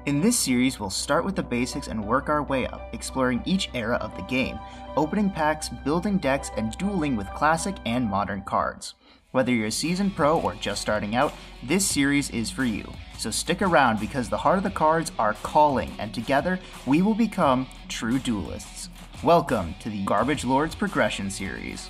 In this series, we'll start with the basics and work our way up, exploring each era of the game, opening packs, building decks, and dueling with classic and modern cards. Whether you're a seasoned pro or just starting out, this series is for you. So stick around because the heart of the cards are calling, and together we will become true duelists. Welcome to the Garbage Lords Progression Series.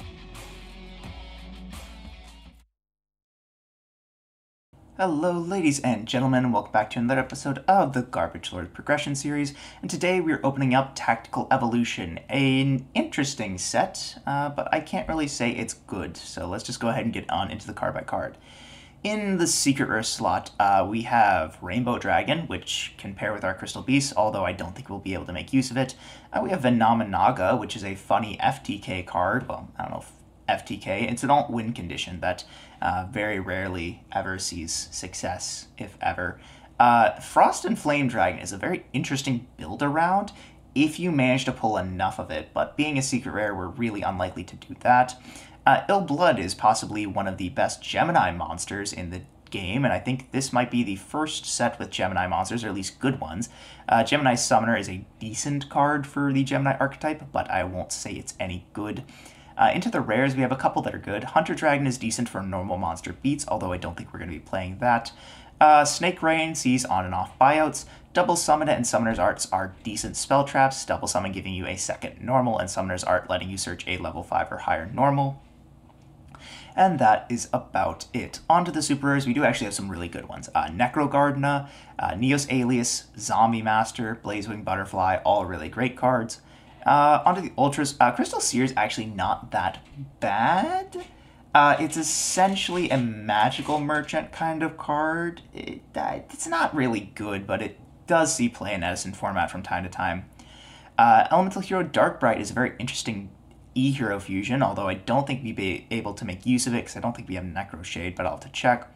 Hello ladies and gentlemen, and welcome back to another episode of the Garbage Lord Progression Series, and today we're opening up Tactical Evolution, an interesting set, but I can't really say it's good, so let's just go ahead and get on into the card by card. In the Secret Rare slot, we have Rainbow Dragon, which can pair with our Crystal Beast, although I don't think we'll be able to make use of it. We have Venomanaga, which is a funny FTK card, well, I don't know if FTK. It's an alt win condition that very rarely ever sees success, if ever. Frost and Flame Dragon is a very interesting build around if you manage to pull enough of it, but being a secret rare, we're really unlikely to do that. Ill Blood is possibly one of the best Gemini monsters in the game, and I think this might be the first set with Gemini monsters, or at least good ones. Gemini Summoner is a decent card for the Gemini archetype, but I won't say it's any good. Into the rares, we have a couple that are good. Hunter Dragon is decent for normal monster beats, although I don't think we're going to be playing that. Snake Rain sees on and off buyouts. Double Summon and Summoner's Arts are decent spell traps, Double Summon giving you a second normal, and Summoner's Art letting you search a level 5 or higher normal. And that is about it. On to the super rares, we do actually have some really good ones. Necro Gardener, Neos Alias, Zombie Master, Blazewing Butterfly, all really great cards. Onto the Ultras, Crystal Seer is actually not that bad. It's essentially a magical merchant kind of card. It's not really good, but it does see play in Edison format from time to time. Elemental Hero Darkbright is a very interesting E-Hero fusion, although I don't think we'd be able to make use of it because I don't think we have Necro Shade, but I'll have to check.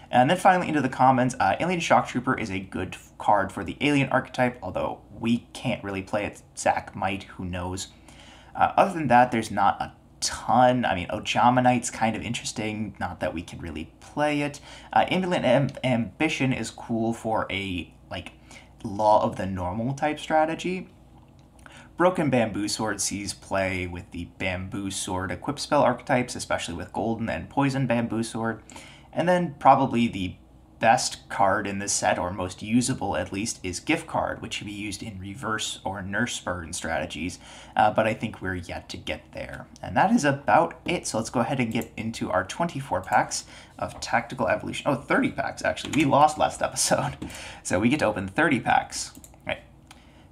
And then finally into the commons, Alien Shock Trooper is a good card for the alien archetype, although we can't really play it. Zach might, who knows. Other than that, there's not a ton. I mean, Ojamanite's kind of interesting, not that we can really play it. Indolent Ambition is cool for a, Law of the Normal type strategy. Broken Bamboo Sword sees play with the Bamboo Sword equip spell archetypes, especially with Golden and Poison Bamboo Sword. And then probably the best card in this set, or most usable at least, is Gift Card, which can be used in reverse or nurse burn strategies, but I think we're yet to get there. And that is about it, so let's go ahead and get into our 24 packs of Tactical Evolution. Oh, 30 packs, actually. We lost last episode, so we get to open 30 packs. All right.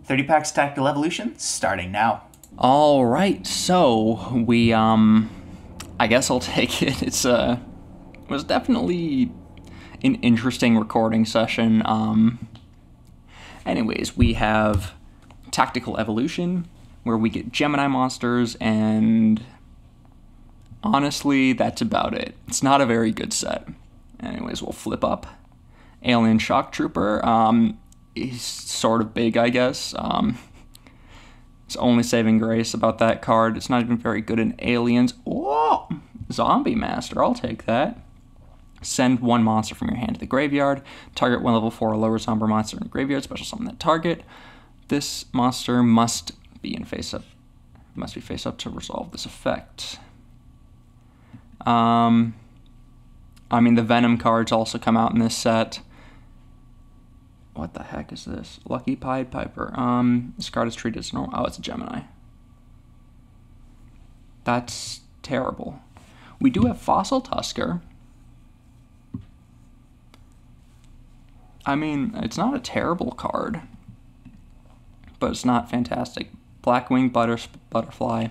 30 packs Tactical Evolution, starting now. All right, so we, I guess I'll take it. It was definitely an interesting recording session. Anyways, we have Tactical Evolution, where we get Gemini monsters, and honestly, that's about it. It's not a very good set. Anyways, we'll flip up. Alien Shock Trooper, he's sort of big, I guess. It's only saving grace about that card. It's not even very good in aliens. Whoa! Zombie Master, I'll take that. Send one monster from your hand to the graveyard. Target one level 4 or lower zombie monster in the graveyard. Special summon that target. This monster must be face up to resolve this effect. I mean, the Venom cards also come out in this set. What the heck is this? Lucky Pied Piper. This card is treated as normal. Oh, it's a Gemini. That's terrible. We do have Fossil Tusker. I mean, it's not a terrible card, but it's not fantastic. Blackwing Butterfly.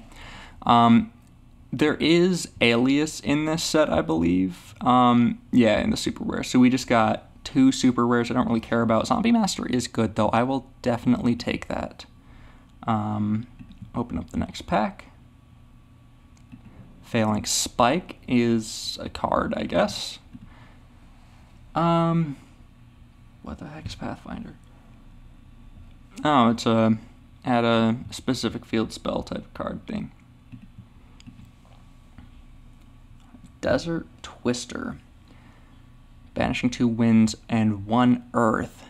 There is Alias in this set, I believe. Yeah, in the super rare. So we just got 2 super rares I don't really care about. Zombie Master is good, though. I will definitely take that. Open up the next pack. Phalanx Spike is a card, I guess. What the heck is Pathfinder? Oh, it's add a specific field spell type card thing. Desert Twister. Banishing 2 winds and 1 earth.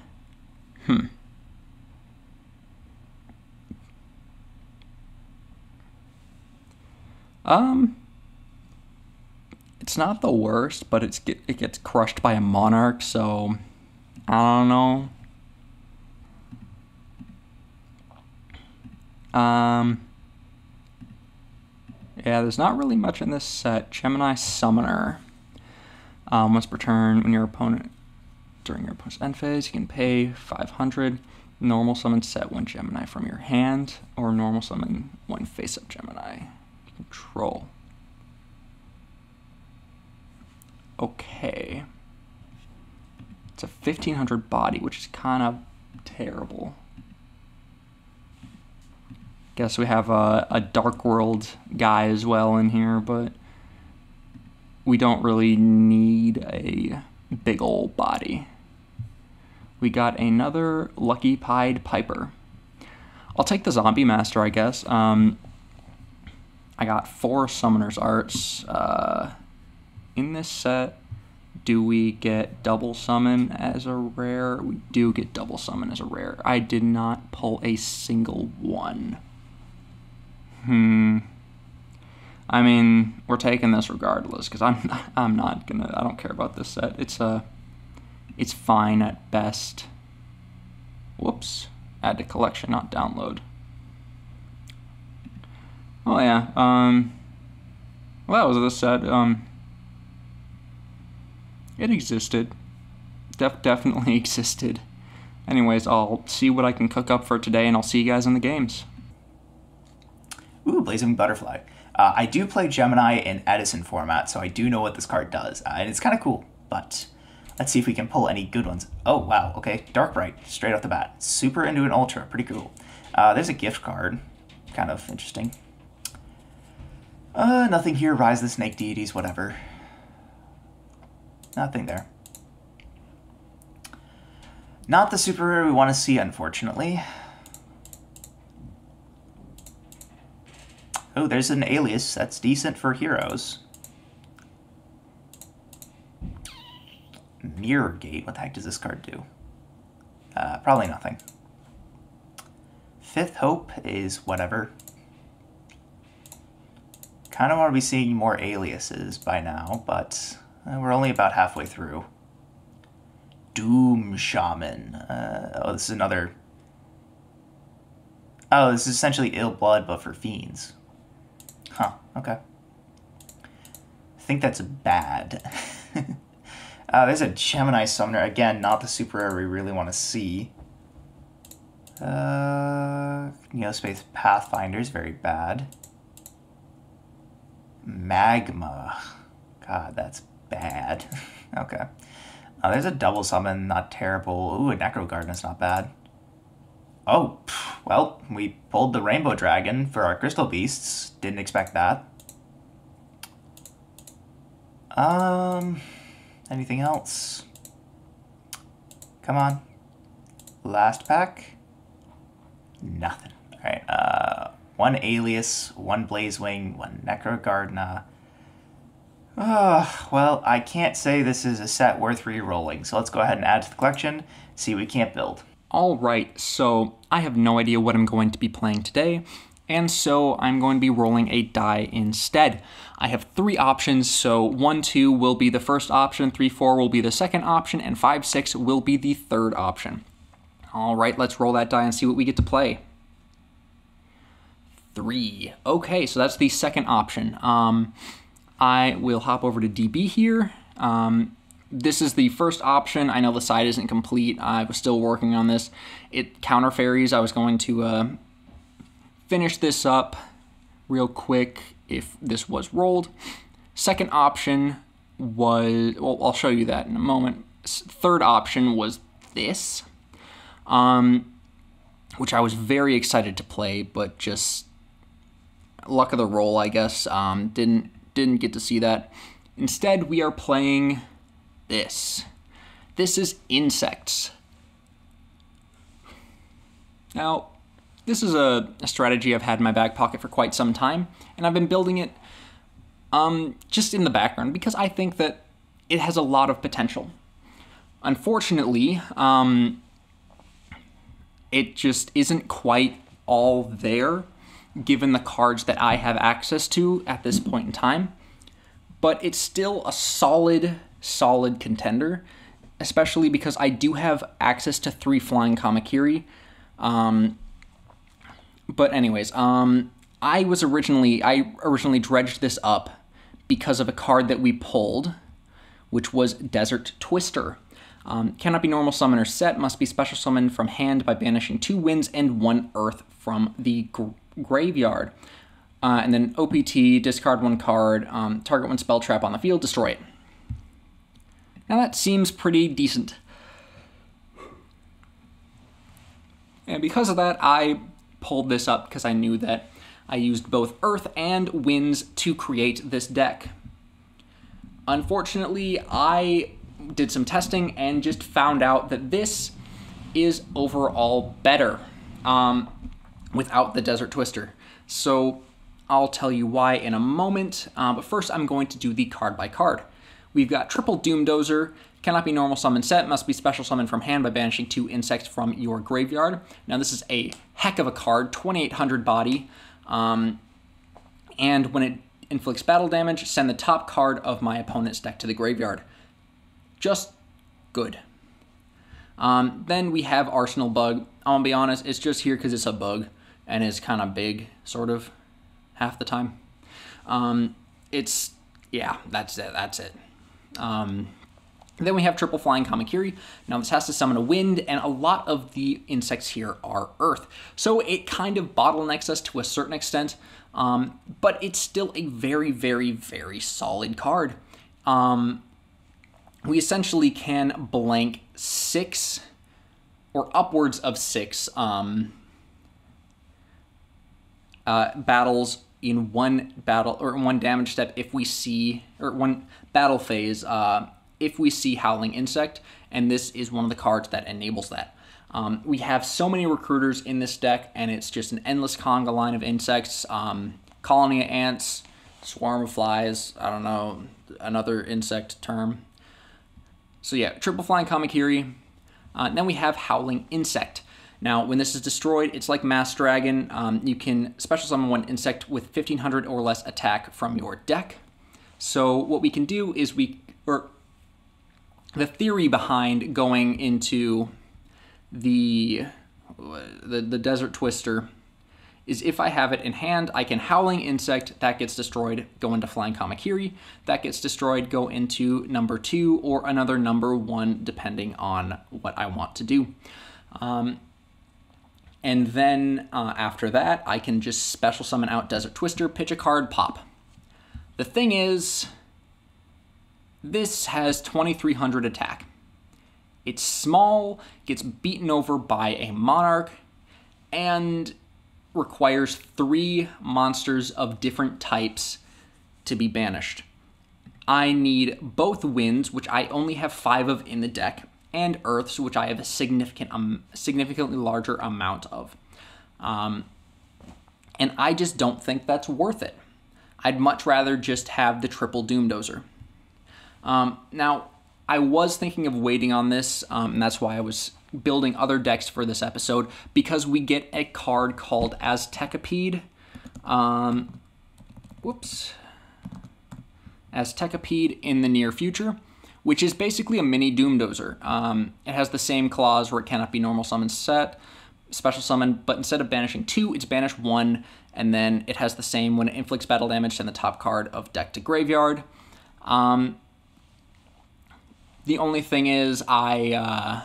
It's not the worst, but it gets crushed by a monarch, so I don't know. Yeah, there's not really much in this set. Gemini Summoner. Once per turn, when your opponent during your opponent's end phase, you can pay 500. Normal summon set one Gemini from your hand, or normal summon one face-up Gemini. Control. Okay. It's a 1500 body, which is kind of terrible. Guess we have a Dark World guy as well in here, but we don't really need a big old body. We got another Lucky Pied Piper. I'll take the Zombie Master, I guess. I got 4 Summoner's Arts. In this set, do we get Double Summon as a rare? We do get Double Summon as a rare. I did not pull a single one. I mean, we're taking this regardless, because I'm not gonna, I don't care about this set. It's fine at best. Whoops. Add to collection, not download. Oh yeah, well, that was this set. It existed. Definitely existed. Anyways, I'll see what I can cook up for today, and I'll see you guys in the games. Ooh, Blazing Butterfly. I do play Gemini in Edison format, so I do know what this card does, and it's kind of cool, but let's see if we can pull any good ones. Oh, wow, okay, Dark Bright, straight off the bat. Super into an Ultra, pretty cool. There's a gift card, kind of interesting. Nothing here, Rise of the Snake Deities, whatever. Nothing there. Not the super rare we want to see, unfortunately. Oh, there's an Alias. That's decent for heroes. Mirror Gate. What the heck does this card do? Probably nothing. Fifth Hope is whatever. Kind of want to be seeing more Aliases by now, but we're only about halfway through. Doom Shaman. Oh, this is another... Oh, this is essentially Ill Blood, but for fiends. Huh, okay. I think that's bad. There's a Gemini Summoner. Again, not the super rare we really want to see. Neospace Pathfinder is very bad. Magma. God, that's bad. Okay. There's a double summon, not terrible. Ooh, a Necro Garden is not bad. Oh, well, we pulled the Rainbow Dragon for our Crystal Beasts. Didn't expect that. Anything else? Come on. Last pack? Nothing. Alright, one Alias, one Blazewing, one Necro Garden. Well, I can't say this is a set worth re-rolling, so let's go ahead and add to the collection, see what we can't build. Alright, so I have no idea what I'm going to be playing today, and so I'm going to be rolling a die instead. I have 3 options, so 1, 2 will be the first option, 3, 4 will be the second option, and 5, 6 will be the third option. Alright, let's roll that die and see what we get to play. 3. Okay, so that's the second option. I will hop over to DB here. This is the first option. I know the side isn't complete. I was still working on this. It counter fairies. I was going to finish this up real quick if this was rolled. Second option was, well, I'll show you that in a moment. Third option was this, which I was very excited to play, but just luck of the roll, I guess. Didn't get to see that. Instead, we are playing this. This is Insects. Now, this is a strategy I've had in my back pocket for quite some time, and I've been building it just in the background because I think that it has a lot of potential. Unfortunately, it just isn't quite all there given the cards that I have access to at this point in time. But it's still a solid contender, especially because I do have access to 3 flying Kamakiri. But anyways, I originally dredged this up because of a card that we pulled, which was Desert Twister. Cannot be normal summon or set, must be special summoned from hand by banishing 2 winds and 1 earth from the graveyard. And then OPT, discard 1 card, target 1 spell trap on the field, destroy it. Now that seems pretty decent. And because of that, I pulled this up because I knew that I used both earth and winds to create this deck. Unfortunately, I did some testing and just found out that this is overall better without the Desert Twister. So I'll tell you why in a moment, but first I'm going to do the card by card. We've got triple Doom Dozer, cannot be normal summon set, must be special summoned from hand by banishing 2 insects from your graveyard. Now this is a heck of a card, 2800 body, and when it inflicts battle damage, send the top card of my opponent's deck to the graveyard. Just good. Then we have Arsenal Bug. I'm gonna be honest, it's just here because it's a bug and it's kind of big, sort of, half the time. Yeah, that's it. Then we have triple flying Kamakiri. Now this has to summon a wind, and a lot of the insects here are earth. So it kind of bottlenecks us to a certain extent, but it's still a very, very, very solid card. We essentially can blank 6 or upwards of 6 battles in one battle or one damage step if we see, or one battle phase if we see Howling Insect, and this is one of the cards that enables that. We have so many recruiters in this deck, and it's just an endless conga line of insects, colony of ants, swarm of flies, I don't know, another insect term. So yeah, triple flying Kamakiri. Then we have Howling Insect. Now, when this is destroyed, it's like Mass Dragon. You can special summon 1 insect with 1500 or less attack from your deck. So what we can do is the theory behind going into the Desert Twister is if I have it in hand, I can Howling Insect, that gets destroyed, go into Flying Kamakiri, that gets destroyed, go into number 2 or another number 1, depending on what I want to do. And then after that, I can just special summon out Desert Twister, pitch a card, pop. The thing is, this has 2300 attack. It's small, gets beaten over by a Monarch, and requires 3 monsters of different types to be banished. I need both winds, which I only have 5 of in the deck, and earths, which I have a significantly larger amount of. And I just don't think that's worth it. I'd much rather just have the triple Doom Dozer. Now, I was thinking of waiting on this, and that's why I was building other decks for this episode, because we get a card called Aztecapede. Aztecapede in the near future, which is basically a mini Doom Dozer. It has the same clause where it cannot be normal summon set, special summon, but instead of banishing 2, it's banished 1, and then it has the same when it inflicts battle damage, send the top card of deck to graveyard. The only thing is I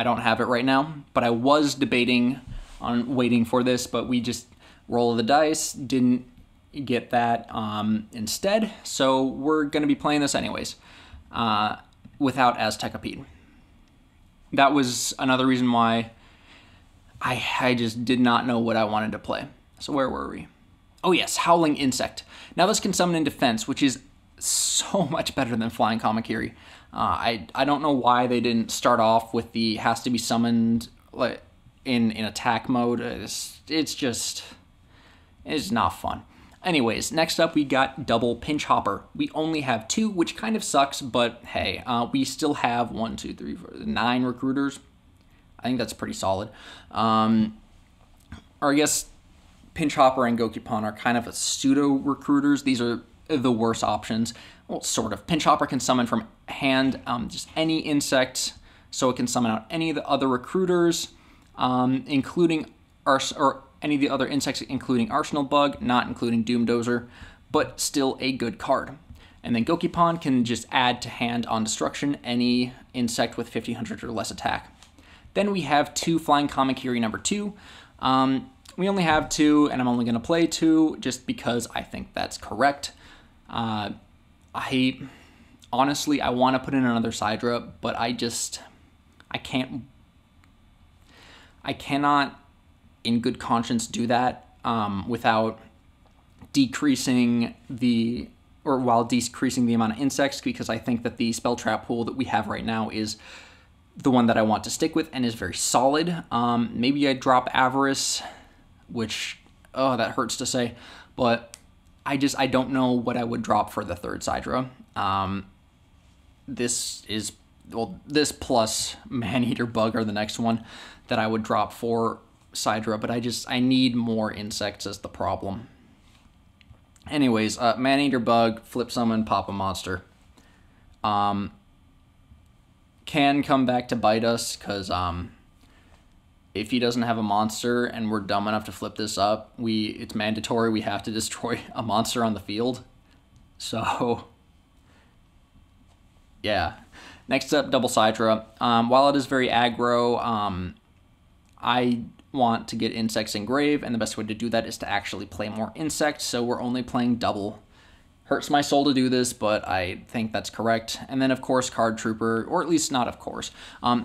don't have it right now, but I was debating on waiting for this, but we just roll of the dice, didn't get that instead, so we're going to be playing this anyways, without Aztecapede. That was another reason why I just did not know what I wanted to play. So where were we? Oh yes, Howling Insect. Now this can summon in defense, which is so much better than Flying Kamakiri. I don't know why they didn't start off with the has to be summoned in attack mode. It's not fun. Anyways, next up we got Double Pinch Hopper. We only have 2, which kind of sucks, but hey, we still have 1, 2, 3, 4, 9 recruiters. I think that's pretty solid. Or I guess Pinchhopper and Gokipon are kind of a pseudo-recruiters. These are the worst options. Well, sort of. Pinchhopper can summon from hand just any insect, so it can summon out any of the other recruiters, including or any of the other insects, including Arsenal Bug, not including Doomdozer, but still a good card. And then Gokipon can just add to hand on destruction any insect with 1500 or less attack. Then we have 2 Flying Kamakiri number 2. We only have 2, and I'm only going to play 2 just because I think that's correct. Honestly, I want to put in another Sidra, but I cannot in good conscience do that without decreasing while decreasing the amount of insects, because I think that the spell trap pool that we have right now is the one that I want to stick with and is very solid. Maybe I drop Avarice, which, that hurts to say, but I don't know what I would drop for the third Sidra. This plus Maneater Bug are the next one that I would drop for Sidra, but I need more insects as the problem. Anyways, Maneater Bug, flip summon, pop a monster. Can come back to bite us, because if he doesn't have a monster and we're dumb enough to flip this up, it's mandatory we have to destroy a monster on the field. So, yeah. Next up, Double Sidra. While it is very aggro, I want to get insects in grave, and the best way to do that is to actually play more insects, so we're only playing double. Hurts my soul to do this, but I think that's correct. And then, of course, Card Trooper, or at least not of course.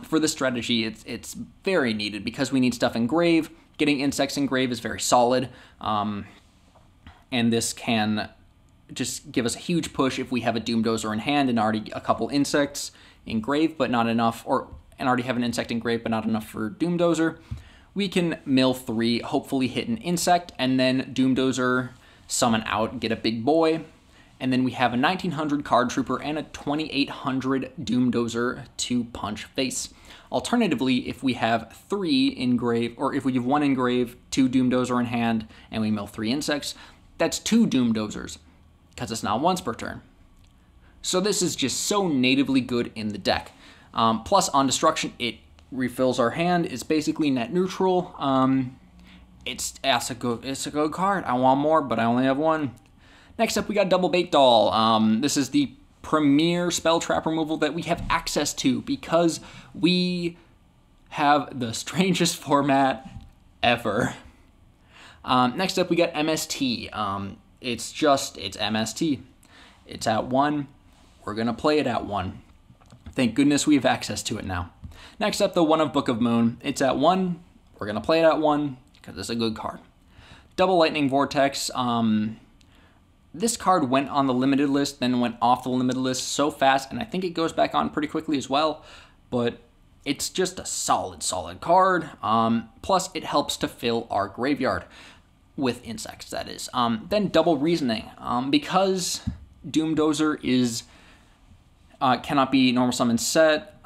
For this strategy, it's very needed because we need stuff in grave. Getting insects in grave is very solid, and this can just give us a huge push if we have a Doomdozer in hand and already a couple insects in grave, but not enough, and already have an insect in grave, but not enough for Doomdozer. We can mill 3, hopefully hit an insect, and then Doomdozer, summon out, get a big boy. And then we have a 1900 Card Trooper and a 2800 Doomdozer to punch face. Alternatively, if we have 3 in grave, or if we have 1 in grave, 2 Doomdozer in hand, and we mill 3 insects, that's 2 Doomdozers, because it's not once per turn. So this is just so natively good in the deck. Plus, on destruction, it refills our hand. It's basically net neutral. It's a good card. I want more, but I only have 1. Next up, we got Double Bait Doll. This is the premier spell trap removal that we have access to because we have the strangest format ever. Next up, we got MST. It's MST. It's at 1. We're going to play it at 1. Thank goodness we have access to it now. Next up, the 1 of Book of Moon. It's at 1. We're going to play it at 1 because it's a good card. Double Lightning Vortex. This card went on the limited list, then went off the limited list so fast, and I think it goes back on pretty quickly as well, but it's just a solid card. Plus, it helps to fill our graveyard with insects, that is. Then Double Reasoning. Because Doomdozer cannot be normal summon set,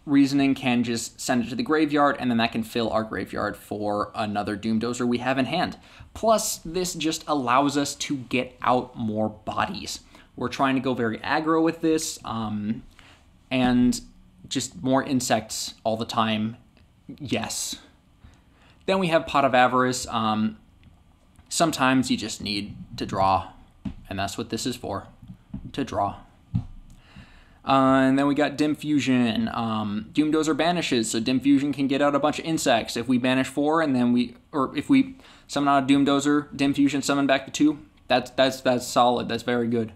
Reasoning can just send it to the graveyard, and then that can fill our graveyard for another Doomdozer we have in hand. Plus, this just allows us to get out more bodies. We're trying to go very aggro with this, and just more insects all the time. Yes. Then we have Pot of Avarice. Sometimes you just need to draw, and that's what this is for, to draw. And then we got Dim Fusion. Doomdozer banishes, so Dim Fusion can get out a bunch of insects. If we banish 4, and then if we summon out a Doomdozer, Dim Fusion summon back to 2, that's solid. That's very good.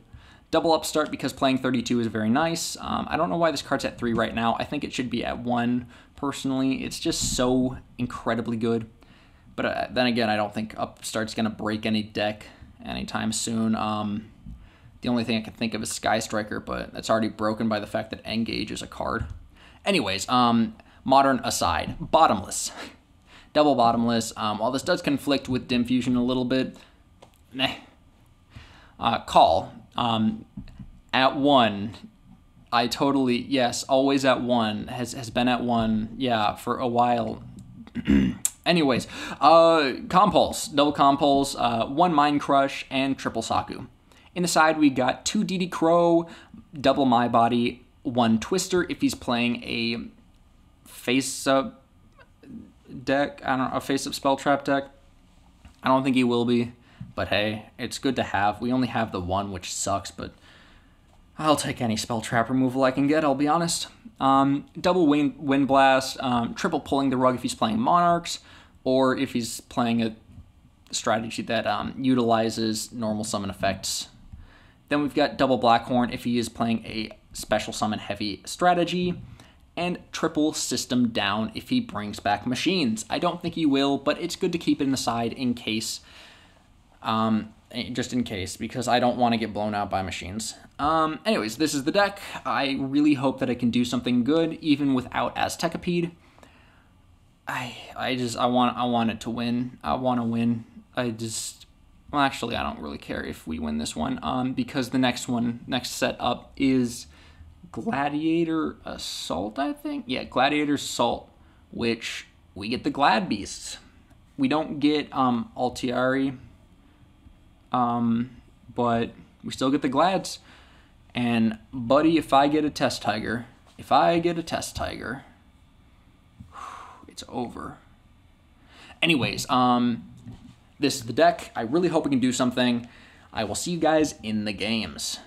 Double Upstart because playing 32 is very nice. I don't know why this card's at 3 right now. I think it should be at 1, personally. It's just so incredibly good. But then again, I don't think Upstart's going to break any deck anytime soon. The only thing I can think of is Sky Striker, but that's already broken by the fact that Engage is a card. Anyways, Modern aside, Bottomless. Double Bottomless. While this does conflict with Dim Fusion a little bit, Call. At 1, yes, always at 1, has been at 1, yeah, for a while. Anyways, Compulse, double Compulse, 1 Mind Crush, and triple Saku. In the side, we got 2 DD Crow, double My Body, 1 Twister if he's playing a face-up deck. I don't know, a face-up spell trap deck. I don't think he will be, but hey, it's good to have. We only have the 1, which sucks, but I'll take any spell trap removal I can get, I'll be honest. Double Wind Blast, triple Pulling the Rug if he's playing Monarchs, or if he's playing a strategy that utilizes normal summon effects. Then we've got double Blackhorn if he is playing a special summon heavy strategy, and triple System Down if he brings back machines. I don't think he will, but it's good to keep it in the side in case, just in case, because I don't want to get blown out by machines. Anyways, this is the deck. I really hope that I can do something good, even without Aztekipede. I want it to win. I want to win. Well, actually, I don't really care if we win this one, because the next set up is Gladiator Assault, I think? Yeah, Gladiator Assault, which we get the Glad Beasts. We don't get Altiari, but we still get the Glads. And, buddy, if I get a Test Tiger, it's over. Anyways, this is the deck. I really hope we can do something. I will see you guys in the games.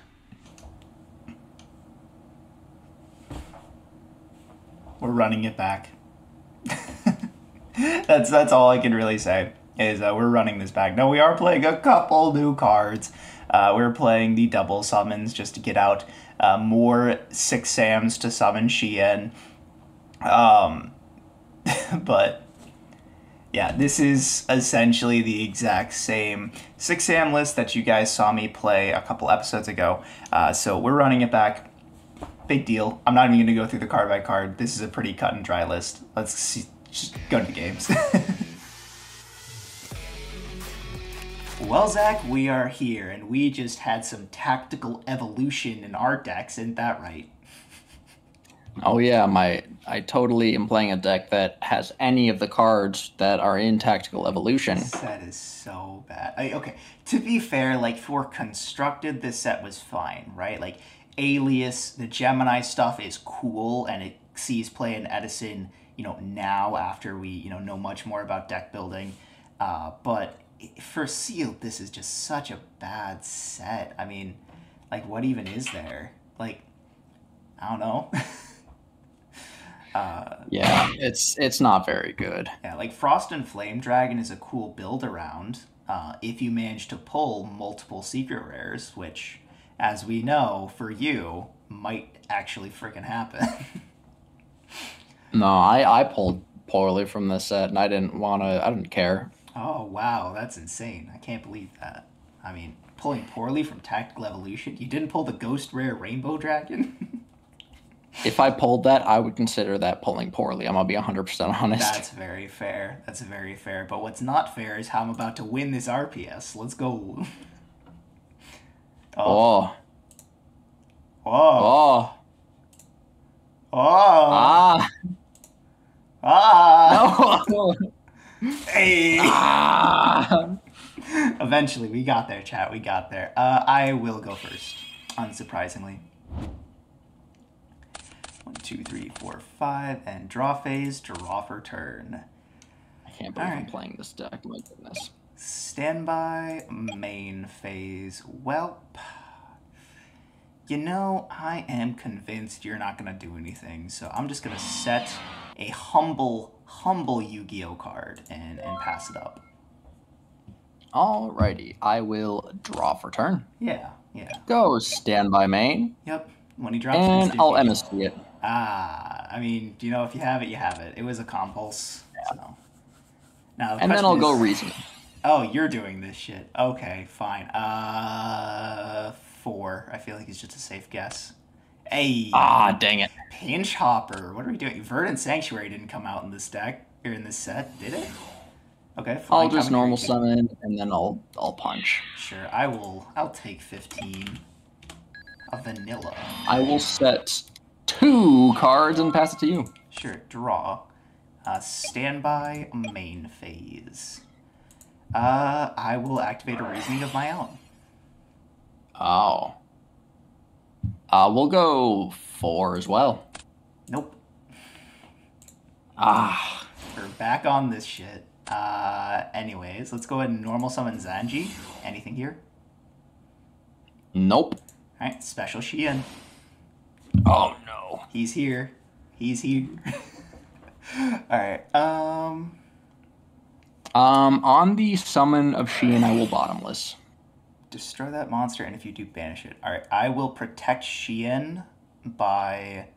We're running it back. That's all I can really say, is we're running this back. No, we are playing a couple new cards. We're playing the double summons just to get out more 6 Sams to summon Shien. But yeah, this is essentially the exact same 6 Sam list that you guys saw me play a couple episodes ago. So we're running it back. Big deal. I'm not even going to go through the card by card. This is a pretty cut and dry list. Let's see, just go to the games. Well, Zach, we are here, and we just had some tactical evolution in our decks, isn't that right? Oh yeah, I totally am playing a deck that has any of the cards that are in Tactical Evolution. This set is so bad. Okay, to be fair, like, for Constructed, this set was fine, right? Like, Alias, the Gemini stuff is cool, and it sees play in Edison, now after we, know much more about deck building. But for Sealed, this is just such a bad set. I mean, like, what even is there? Like, I don't know. Yeah, it's not very good. Yeah, like Frost and Flame Dragon is a cool build around if you manage to pull multiple secret rares, which, as we know, for you, might actually freaking happen. No, I pulled poorly from this set, and I didn't care. Oh, wow, that's insane. I can't believe that. I mean, pulling poorly from Tactical Evolution? You didn't pull the Ghost Rare Rainbow Dragon? If I pulled that, I would consider that pulling poorly. I'm going to be 100% honest. That's very fair. That's very fair. But what's not fair is how I'm about to win this RPS. Let's go. Oh. Oh. Oh. Oh. Ah. Ah. No. Hey. Ah. Eventually, we got there, chat. We got there. I will go first, unsurprisingly. 1, 2, 3, 4, 5, and draw phase, draw for turn. I can't believe I'm playing this deck. My goodness. Standby, main phase. Welp. I am convinced you're not going to do anything, so I'm just going to set a humble Yu-Gi-Oh card and pass it up. Alrighty, I will draw for turn. Yeah. Go standby main. Yep. When he drops and I'll MST it. I mean, if you have it, you have it. It was a compulse. Yeah. So. Now, and then I'll go reason. Oh, you're doing this shit. Okay, fine. 4. I feel like it's just a safe guess. Hey. Ah, dang it. Pinch Hopper. What are we doing? Verdant Sanctuary didn't come out in this deck, or in this set, did it? Okay, fine. I'll just normal summon, and then I'll punch. Sure, I'll take 15. A vanilla. I will set 2 cards and pass it to you. Sure, draw. Standby main phase. I will activate a reasoning of my own. Oh. We'll go 4 as well. Nope. Ah. We're back on this shit. Anyways, let's go ahead and normal summon Zanji. Anything here? Nope. Alright, special Shien. Oh, no. He's here. He's here. Alright, on the summon of Shien, I will bottomless. destroy that monster, and if you do, banish it. Alright, I will protect Shien by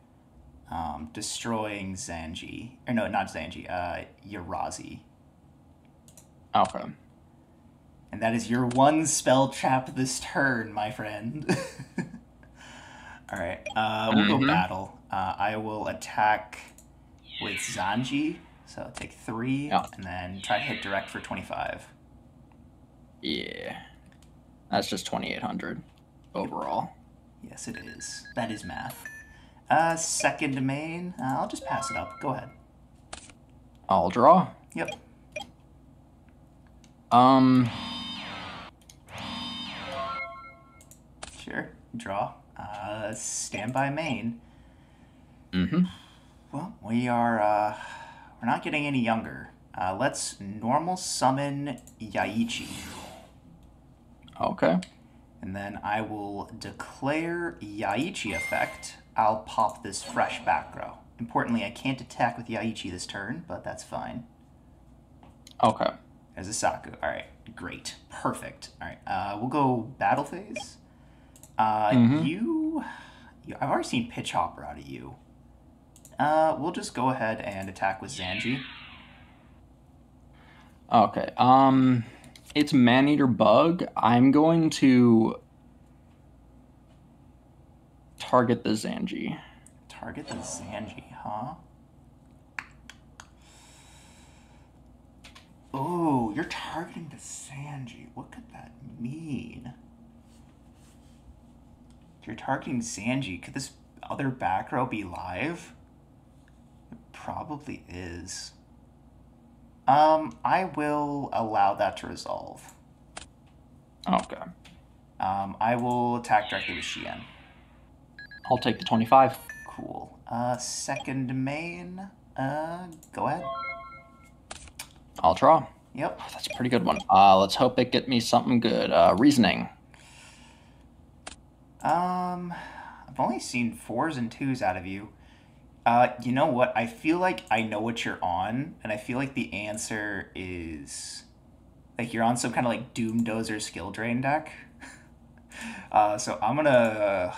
destroying Zanji. Or no, not Zanji, Yarazi. Okay. And that is your one spell trap this turn, my friend. Alright, we'll go battle. I will attack with Zanji, so I'll take 3, and then try to hit direct for 25. Yeah. That's just 2,800 overall. Yes, it is. That is math. Second main. I'll just pass it up. Go ahead. I'll draw. Yep. Sure. Draw. Standby main. Mm-hmm. Well, we're not getting any younger. Let's normal summon Yaichi. Okay. And then I will declare Yaichi effect. I'll pop this fresh back row. Importantly, I can't attack with Yaichi this turn, but that's fine. Okay. There's a Saku. Alright, great. Perfect. Alright, we'll go battle phase. I've already seen Pitch Hopper out of you. We'll just go ahead and attack with Zanji. Okay. It's Maneater Bug. I'm going to target the Zanji. Target the Zanji, huh? Oh, you're targeting the Zanji. What could that mean? If you're targeting Zanji, could this other back row be live? It probably is. I will allow that to resolve. Okay. I will attack directly with Shien. I'll take the 25. Cool. Second main. Go ahead. I'll draw. Yep. Oh, that's a pretty good one. Let's hope it get me something good. Reasoning. I've only seen 4s and 2s out of you. You know what? I feel like I know what you're on, and I feel like the answer is... Like, you're on some kind of, like, Doom Dozer skill drain deck. So I'm gonna...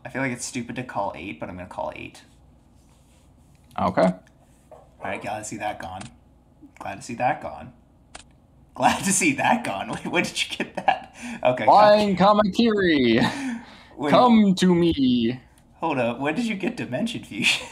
I feel like it's stupid to call 8, but I'm gonna call 8. Okay. Alright, glad to see that gone. Glad to see that gone. Glad to see that gone. Wait, where did you get that? Okay. Flying Kamakiri! Wait, Come to me! hold up. When did you get Dimension Fusion?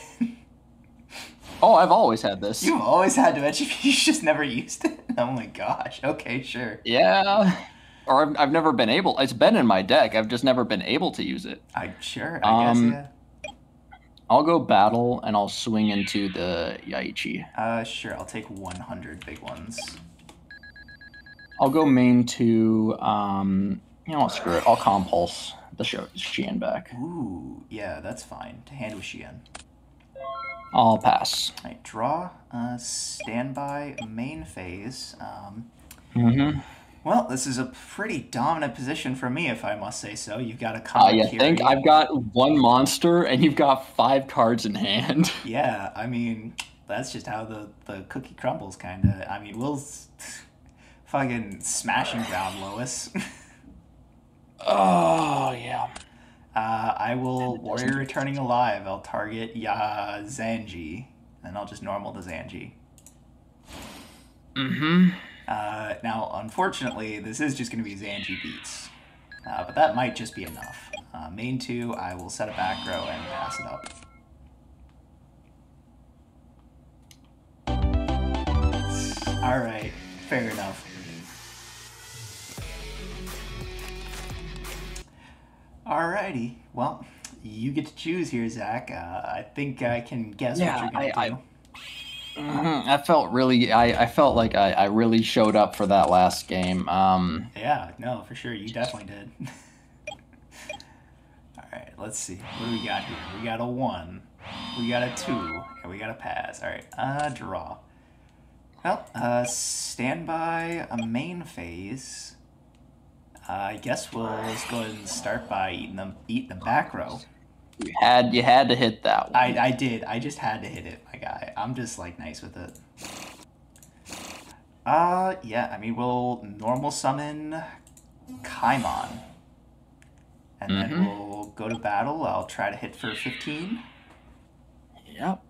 Oh, I've always had this. You've always had Dimension Fusion, you just never used it? Oh my gosh. Okay, sure. Yeah. Or I've never been able... It's been in my deck. I've just never been able to use it. I guess, yeah. I'll go battle, and I'll swing into the Yaichi. Sure. I'll take 100 big ones. I'll go main to... you know what, screw it. I'll compulse the Shien back. Ooh, yeah, that's fine. To hand with Shien. I'll pass. Alright, draw. Standby main phase. Well, this is a pretty dominant position for me, if I must say so. You've got a Kamakiri. I think I've got 1 monster, and you've got 5 cards in hand. Yeah, I mean, that's just how the cookie crumbles, kind of. I mean, we'll fucking smash and ground Lois. Oh, yeah. I will Warrior Returning Alive. I'll target Zanji, and I'll just normal the Zanji. Now, unfortunately, this is just going to be Zanji beats. But that might just be enough. Main 2, I will set a back row and pass it up. Alright, fair enough. Alrighty, well, you get to choose here, Zach. I think I can guess what you're going to do. I felt really. I felt like I really showed up for that last game. Yeah, no, for sure. You definitely did. All right, let's see. What do we got here? We got a 1. We got a 2. And we got a pass. All right, draw. Well, stand by a main phase. I guess we'll just go ahead and start by eating the back row. You had to hit that one. I did. I just had to hit it, my guy. I'm just like nice with it. Yeah. I mean, we'll normal summon Kaimon, and then we'll go to battle. I'll try to hit for 15. Yep.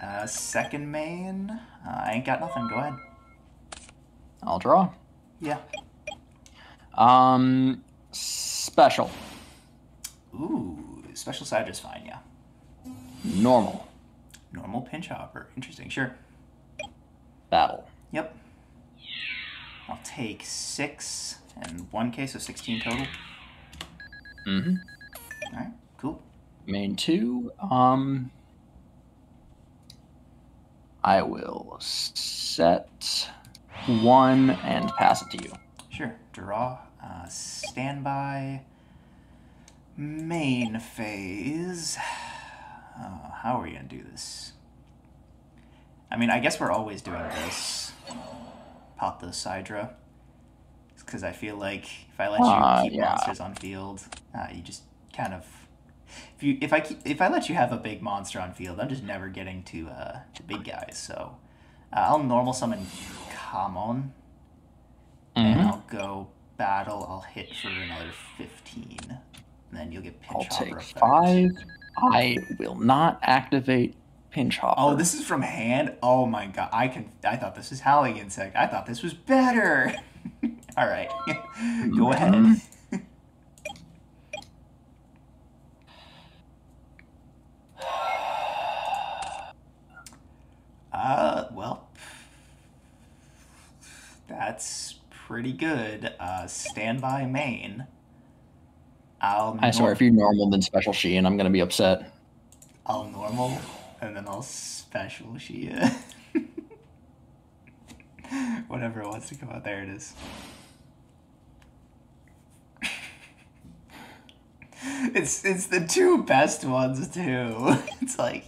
Alright, second main. I ain't got nothing. Go ahead. I'll draw. Yeah. Special. Ooh, special side is fine, yeah. Normal. Normal pinch hopper. Interesting, sure. Battle. Yep. I'll take 6 and 1K, so 16 total. Alright, cool. Main 2. I will set 1 and pass it to you. Sure. Draw. Standby. Main phase. How are we going to do this? I mean, I guess we're always doing this. Pop the Sidra. Because I feel like if I let you keep monsters on field, you just kind of... If I let you have a big monster on field, I'm just never getting to the big guys. So I'll normal summon Kamon, and I'll go battle. I'll hit for another 15, and then you'll get pinch hopper. I'll take 5. I will not activate pinch hopper. Oh, this is from hand. Oh my god, I thought this was Howling Insect. I thought this was better. All right, go ahead. Well, that's pretty good. Standby main. I swear, if you normal then special Shein, I'm gonna be upset. I'll normal, and then I'll special Shein. Whatever wants to come out, there it is. It's the 2 best ones too. It's like,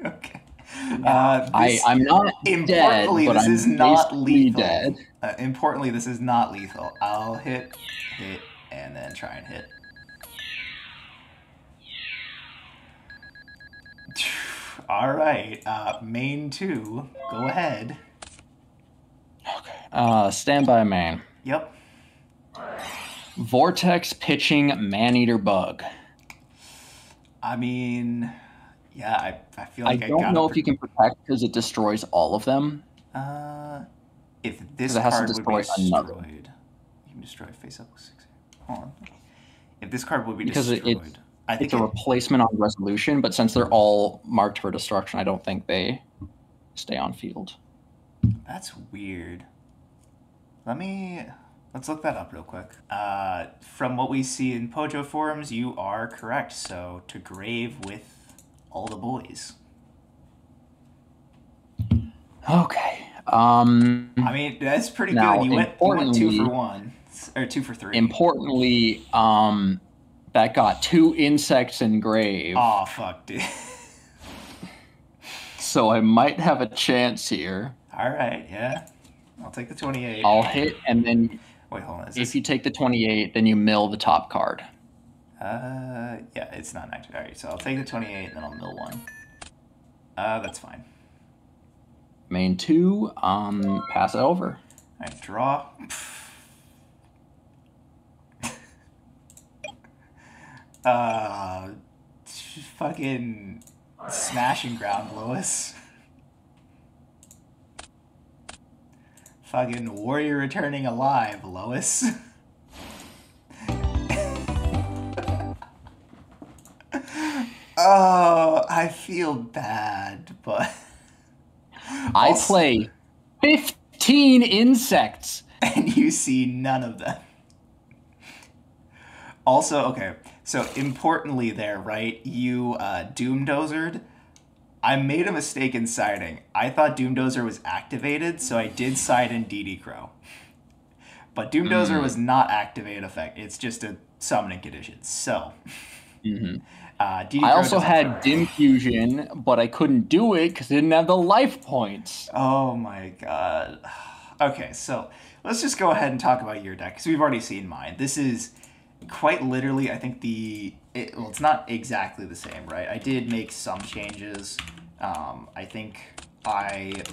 okay. I'm not dead, but this I'm is not lethal. Dead. Importantly, this is not lethal. I'll hit, and then try and hit. All right, main 2. Go ahead. Okay. Standby main. Yep. Vortex pitching Maneater Bug. I mean, yeah, I feel like I don't know if you can protect because it destroys all of them. If this card would be destroyed, you can destroy face up with 6. Hold on. If this card would be destroyed, I think it's a replacement on resolution, but since they're all marked for destruction, I don't think they stay on field. That's weird. Let's look that up real quick. From what we see in Pojo forums, you are correct. So to grave with all the boys. Okay. I mean, that's pretty good. You went 2 for 1 or 2 for 3. Importantly, that got 2 insects in grave. Oh fuck, dude. So I might have a chance here. All right, yeah. I'll take the 28. I'll hit, and then wait, hold on. If you take the 28, then you mill the top card. Yeah, it's not active. All right, so I'll take the 28, and then I'll mill 1. That's fine. Main 2, pass it over. All right, draw. Fucking smashing ground, Lois. Fucking warrior returning alive, Lois. Oh, I feel bad, but... I play 15 insects. And you see none of them. Also, okay, so importantly there, right, you Doom Dozered. I made a mistake in siding. I thought Doomdozer was activated, so I did side in DD Crow. But Doomdozer was not activated effect. It's just a summoning condition. So, DD I Crow also doesn't had work. Dim Fusion, but I couldn't do it because I didn't have the life points. Oh my god. Okay, so let's just go ahead and talk about your deck, because we've already seen mine. This is quite literally, I think well, it's not exactly the same, right? I did make some changes. I think I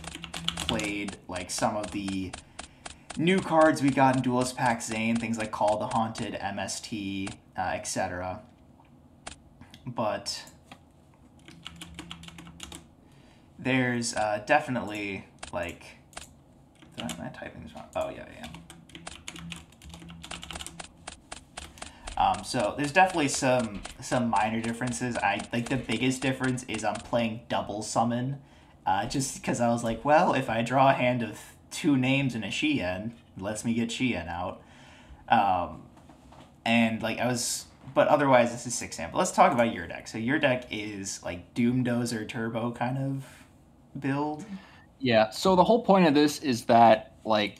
played like some of the new cards we got in Duelist Pack Zane, things like Call the Haunted, MST, etc. But there's definitely like, am I typing this wrong? Oh yeah, I am. So there's definitely some minor differences. I like the biggest difference is I'm playing double summon, just because I was like, well, if I draw a hand of 2 names and a Shien, it lets me get Shien out, and like but otherwise this is 6 sample. Let's talk about your deck. So your deck is like Doomdozer Turbo kind of build. Yeah, so the whole point of this is that, like,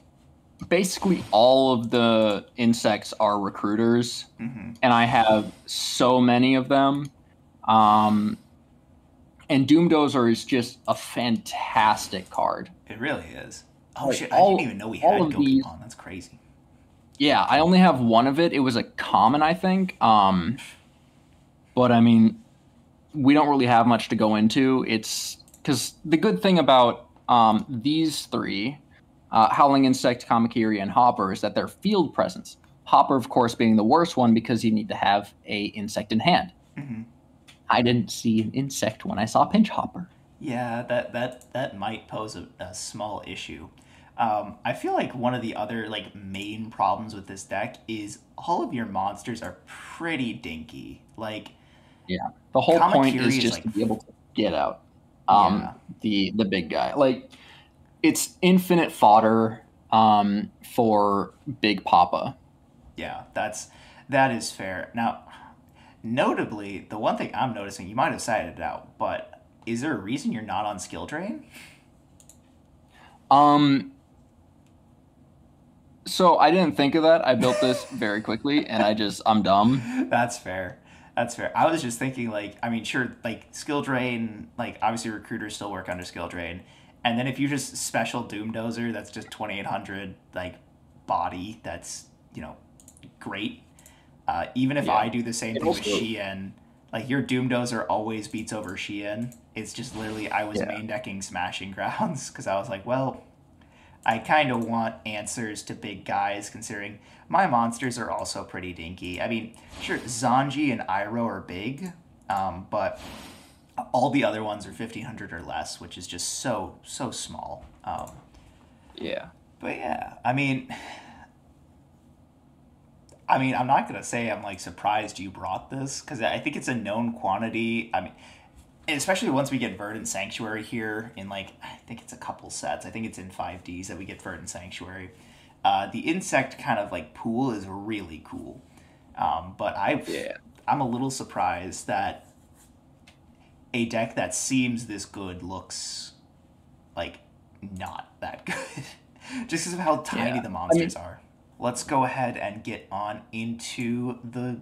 basically all of the insects are recruiters, and I have so many of them. And Doomdozer is just a fantastic card. It really is. Oh Like, shit! I didn't even know we had these. Gokemon. That's crazy. Yeah, I only have one of it. It was a common, I think. But I mean, we don't really have much to go into. It's because the good thing about these 3, Howling Insect, Kamakiri, and Hopper, is that they're field presence. Hopper, of course, being the worst one because you need to have a insect in hand. I didn't see an insect when I saw Pinch Hopper. Yeah, that might pose a small issue. I feel like one of the other like main problems with this deck is all of your monsters are pretty dinky. Like, yeah, the whole point Kamakiri is is just like, to be able to get out yeah. the big guy. Like, it's infinite fodder for Big Papa. Yeah, that is fair. Now, notably, the one thing I'm noticing, you might have cited it out, but is there a reason you're not on skill drain? So I didn't think of that. I built this very quickly, and I'm dumb. That's fair. That's fair. I was just thinking, like, I mean, sure, like, skill drain, like, obviously recruiters still work under skill drain. And then if you just special Doomdozer, that's just 2800, like, body, that's, great. Even if I do the same thing with Shien, like, your Doomdozer always beats over Shien. It's just literally, I was main decking Smashing Grounds, because I was like, well, I kind of want answers to big guys, considering my monsters are also pretty dinky. I mean, sure, Zanji and Iroh are big, but all the other ones are 1500 or less, which is just so small. Yeah. But yeah, I mean, I'm not gonna say I'm like surprised you brought this, because I think it's a known quantity. I mean, especially once we get Verdant Sanctuary here in, like, I think it's a couple sets. I think it's in 5Ds that we get Verdant Sanctuary. The insect kind of like pool is really cool. But I'm a little surprised that a deck that seems this good looks like not that good. Just because of how tiny the monsters are. Let's go ahead and get on into the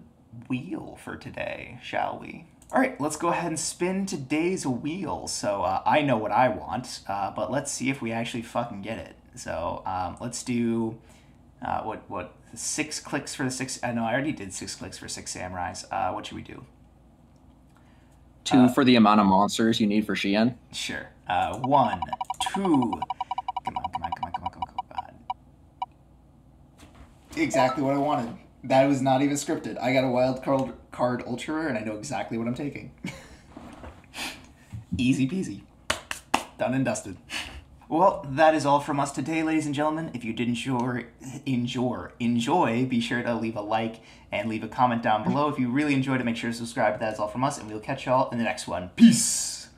wheel for today, shall we? All right, let's go ahead and spin today's wheel. So I know what I want, but let's see if we actually fucking get it. So let's do, 6 clicks for the 6, no, I already did 6 clicks for 6 samurais. What should we do? 2 for the amount of monsters you need for Shien. Sure. 1, 2, come on. Exactly what I wanted. That was not even scripted. I got a wild card ultra rare, and I know exactly what I'm taking. Easy peasy. Done and dusted. Well, that is all from us today, ladies and gentlemen. If you did enjoy, be sure to leave a like and leave a comment down below. If you really enjoyed it, make sure to subscribe. That is all from us, and we'll catch y'all in the next one. Peace!